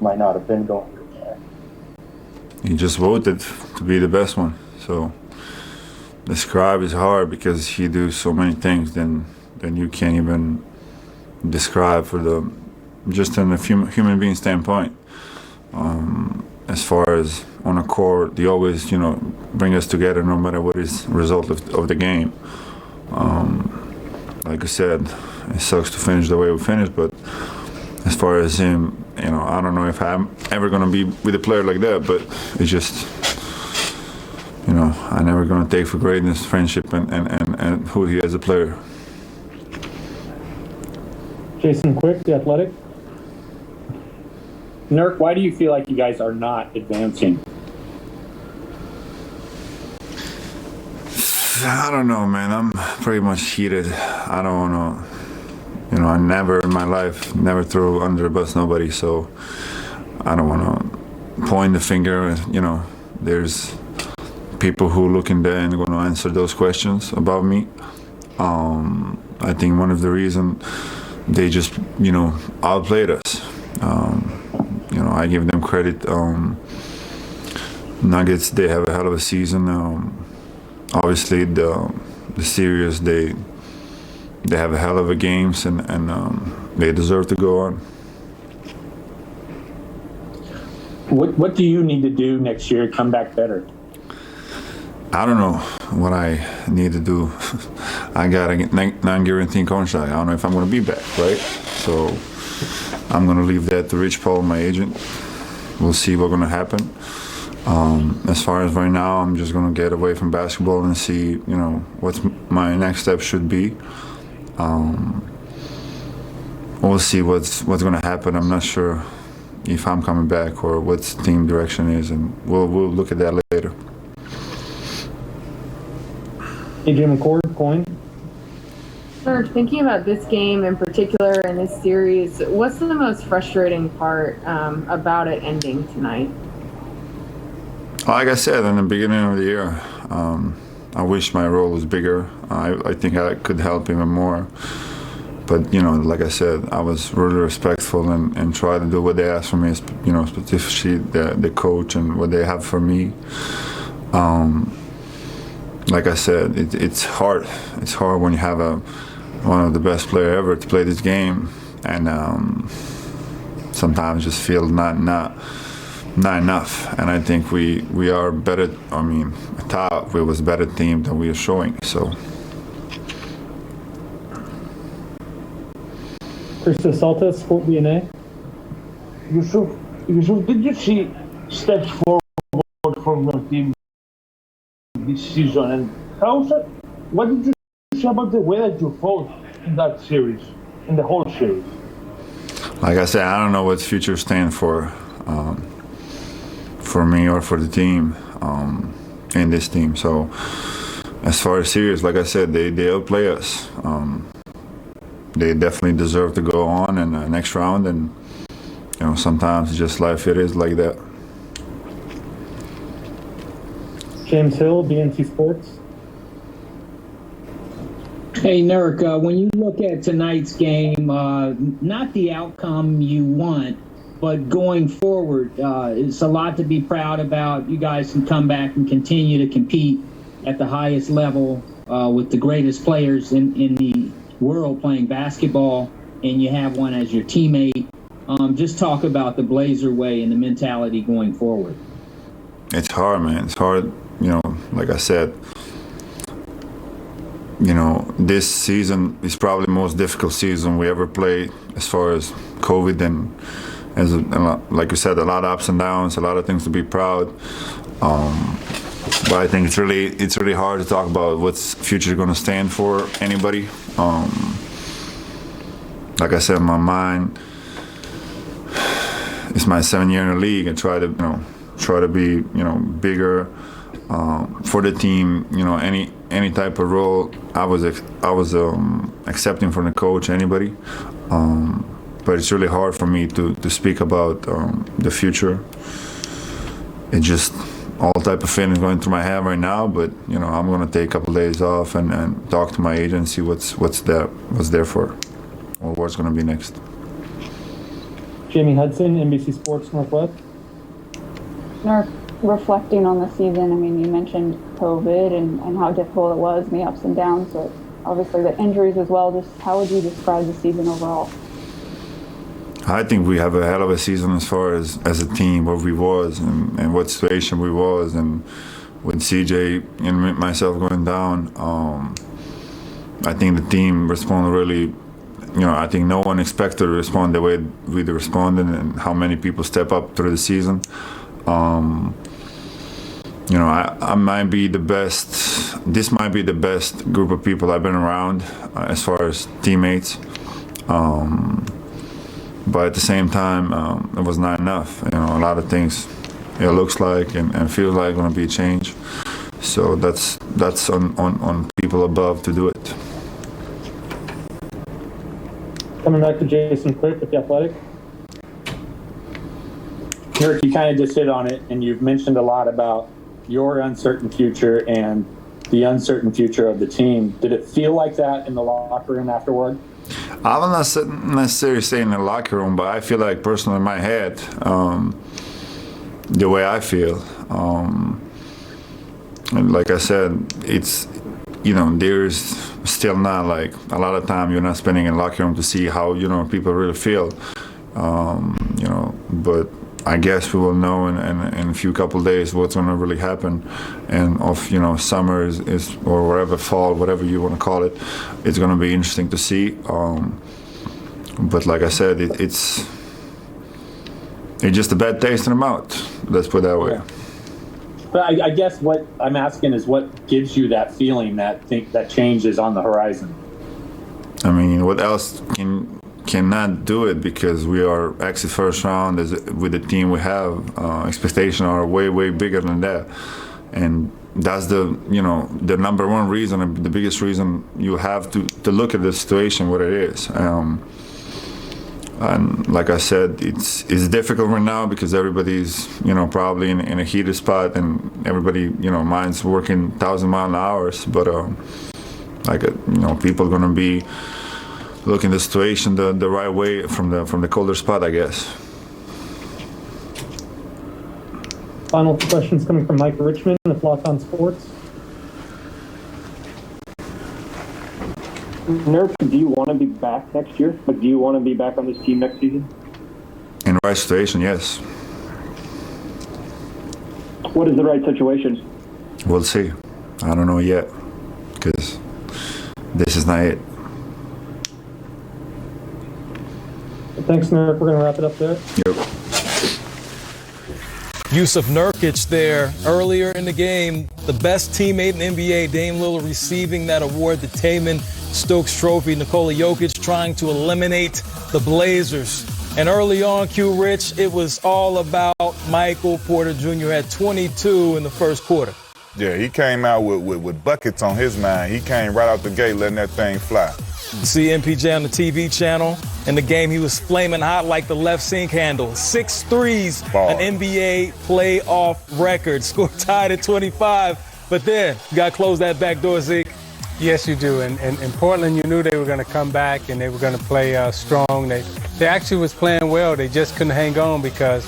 might not have been going your way. He just voted to be the best one. So describe is hard because he do so many things then you can't even describe for the just in a human being standpoint. As far as on a court, they always bring us together no matter what is the result of the game. Like I said, it sucks to finish the way we finished, but as far as him, I don't know if I'm ever gonna be with a player like that, but it's just I'm never gonna take for greatness friendship and who he is as a player. Jason Quick, The Athletic. Nurk, why do you feel like you guys are not advancing? I don't know, man. I'm pretty much heated. I don't know. I never in my life, never threw under the bus nobody, so I don't want to point the finger. There's people who look in there and going to answer those questions about me. I think one of the reasons they just, outplayed us. I give them credit. Nuggets, they have a hell of a season. Obviously, the series, they have a hell of a games, and they deserve to go on. What do you need to do next year to come back better? I don't know what I need to do. I got a non-guaranteed contract. I don't know if I'm going to be back, right? So I'm going to leave that to Rich Paul, my agent. We'll see what's going to happen. As far as right now, I'm just going to get away from basketball and see, what my next step should be. We'll see what's going to happen. I'm not sure if I'm coming back or what team direction is, and we'll look at that later. AJ McCord, Coin. Sure. Thinking about this game in particular and this series, what's the most frustrating part about it ending tonight? Like I said in the beginning of the year, I wish my role was bigger. I think I could help even more. But, like I said, I was really respectful and tried to do what they asked from me, specifically the coach and what they have for me. Like I said, it's hard. It's hard when you have one of the best player ever to play this game, and sometimes just feel not enough. And I think we are better. I thought we was a better team than we are showing. So. Krista Salta, Sport DNA. Jusuf, did you see steps forward from your team this season, and what did you say about the way that you fought in that series, in the whole series? Like I said, I don't know what future stands for me or for the team in this team. So as far as series, like I said, they outplay us. They definitely deserve to go on in the next round, and sometimes it's just life. It is like that. James Hill, BNC Sports. Hey, Nurk, when you look at tonight's game, not the outcome you want, but going forward, it's a lot to be proud about. You guys can come back and continue to compete at the highest level with the greatest players in the world playing basketball, and you have one as your teammate. Just talk about the Blazer way and the mentality going forward. It's hard, man. It's hard. Like I said, this season is probably the most difficult season we ever played as far as COVID and like you said, a lot of ups and downs, a lot of things to be proud. But I think it's really hard to talk about what's future going to stand for anybody. Like I said, my mind is my 7th year in the league, and try to be bigger for the team. Any type of role I was accepting from the coach, anybody. But it's really hard for me to speak about the future. It's just all type of feelings going through my head right now. But I'm gonna take a couple days off and talk to my agent, see what's there for, or what's gonna be next. Jamie Hudson, NBC Sports Northwest. Nurk, reflecting on the season, I mean, you mentioned COVID and how difficult it was, and the ups and downs, but obviously the injuries as well. Just how would you describe the season overall? I think we have a hell of a season as far as a team, where we was and what situation we was, and with CJ and myself going down, I think the team responded really. I think no one expected to respond the way we responded, and how many people step up through the season. I might be the best. This might be the best group of people I've been around as far as teammates. But at the same time, it was not enough. A lot of things it looks like and feels like going to be a change. So that's on people above to do it. Coming back to Jason Quick with The Athletic. Nurk, you kind of just hit on it, and you've mentioned a lot about your uncertain future and the uncertain future of the team. Did it feel like that in the locker room afterward? I will not necessarily say in the locker room, but I feel like personally in my head, the way I feel. And like I said, it's, there's still not like a lot of time you're not spending in the locker room to see how, people really feel. But I guess we will know in a few couple of days what's going to really happen, and summer is or whatever, fall, whatever you want to call it, it's going to be interesting to see. But like I said, it's just a bad taste in the mouth. Let's put it that way. But I guess what I'm asking is what gives you that feeling that change is on the horizon? I mean, what else cannot do it, because we are exit first round with the team we have. Expectations are way bigger than that, and that's the number one reason, the biggest reason you have to look at the situation what it is. And like I said, it's difficult right now because everybody's probably in a heated spot, and everybody mind's working 1,000-mile hours. But people are gonna be looking at the situation the right way from the colder spot, I guess. Final questions coming from Mike Richmond with Locked On Sports. Nurk, do you want to be back next year? Like, do you want to be back on this team next season? In the right situation, yes. What is the right situation? We'll see. I don't know yet, because this is not it. Thanks, Nurk. We're going to wrap it up there. Yep. Jusuf Nurkic there earlier in the game, the best teammate in NBA, Dame Lillard receiving that award, the Taman Stokes Trophy. Nikola Jokic trying to eliminate the Blazers. And early on, Q Rich, it was all about Michael Porter Jr. had 22 in the first quarter. Yeah, he came out with buckets on his mind. He came right out the gate letting that thing fly. See MPJ on the TV channel. In the game, he was flaming hot like the left sink handle. 6 threes, an NBA playoff record. Score tied at 25. But then, you got to close that back door, Zeke. Yes, you do. And in Portland, you knew they were going to come back and they were going to play strong. They actually was playing well. They just couldn't hang on because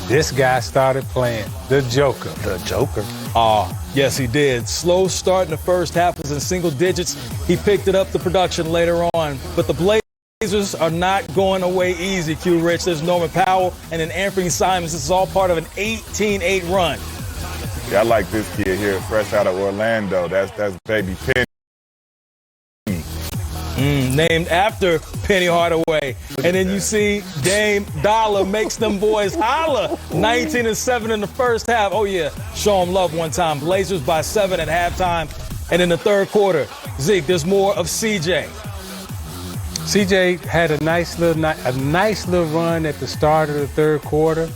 this guy started playing. The Joker. The Joker. Yes, he did. Slow start in the first half, was in single digits. He picked it up the production later on. But the Blazers are not going away easy, Q Rich. There's Norman Powell and then Anthony Simons. This is all part of an 18-8 run. Yeah, I like this kid here, fresh out of Orlando. That's baby Penny. Named after Penny Hardaway. And then you see Dame Dollar makes them boys holler. 19-7 in the first half. Oh, yeah. Show them love one time. Blazers by 7 at halftime. And in the third quarter, Zeke, there's more of CJ. CJ had a nice little run at the start of the third quarter.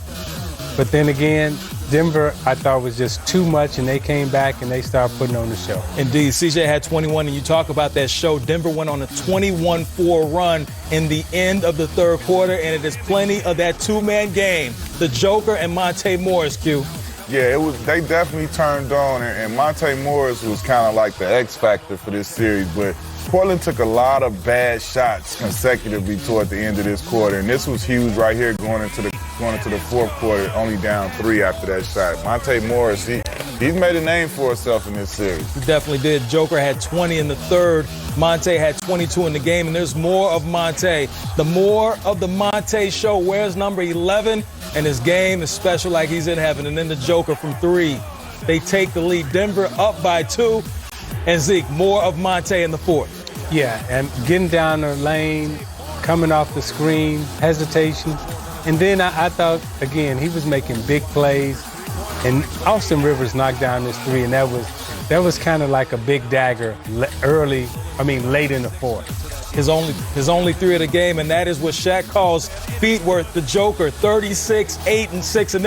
But then again, Denver, I thought, was just too much, and they came back and they started putting on the show. Indeed, CJ had 21, and you talk about that show. Denver went on a 21-4 run in the end of the third quarter, and it is plenty of that two-man game. The Joker and Monte Morris, Q. Yeah, they definitely turned on, and Monte Morris was kind of like the X factor for this series, but Portland took a lot of bad shots consecutively toward the end of this quarter, and this was huge right here going into the fourth quarter, only down 3 after that shot. Monte Morris, he's made a name for himself in this series. He definitely did. Joker had 20 in the third. Monte had 22 in the game, and there's more of Monte. The more of the Monte show. Where's number 11? And his game is special like he's in heaven. And then the Joker from 3. They take the lead. Denver up by 2. And Zeke, more of Monte in the fourth. Yeah, and getting down the lane, coming off the screen, hesitation. And then I thought, again, he was making big plays. And Austin Rivers knocked down this 3, and that was kind of like a big dagger late in the fourth. His only 3 of the game, and that is what Shaq calls feet worth the Joker, 36, 8, and 6. And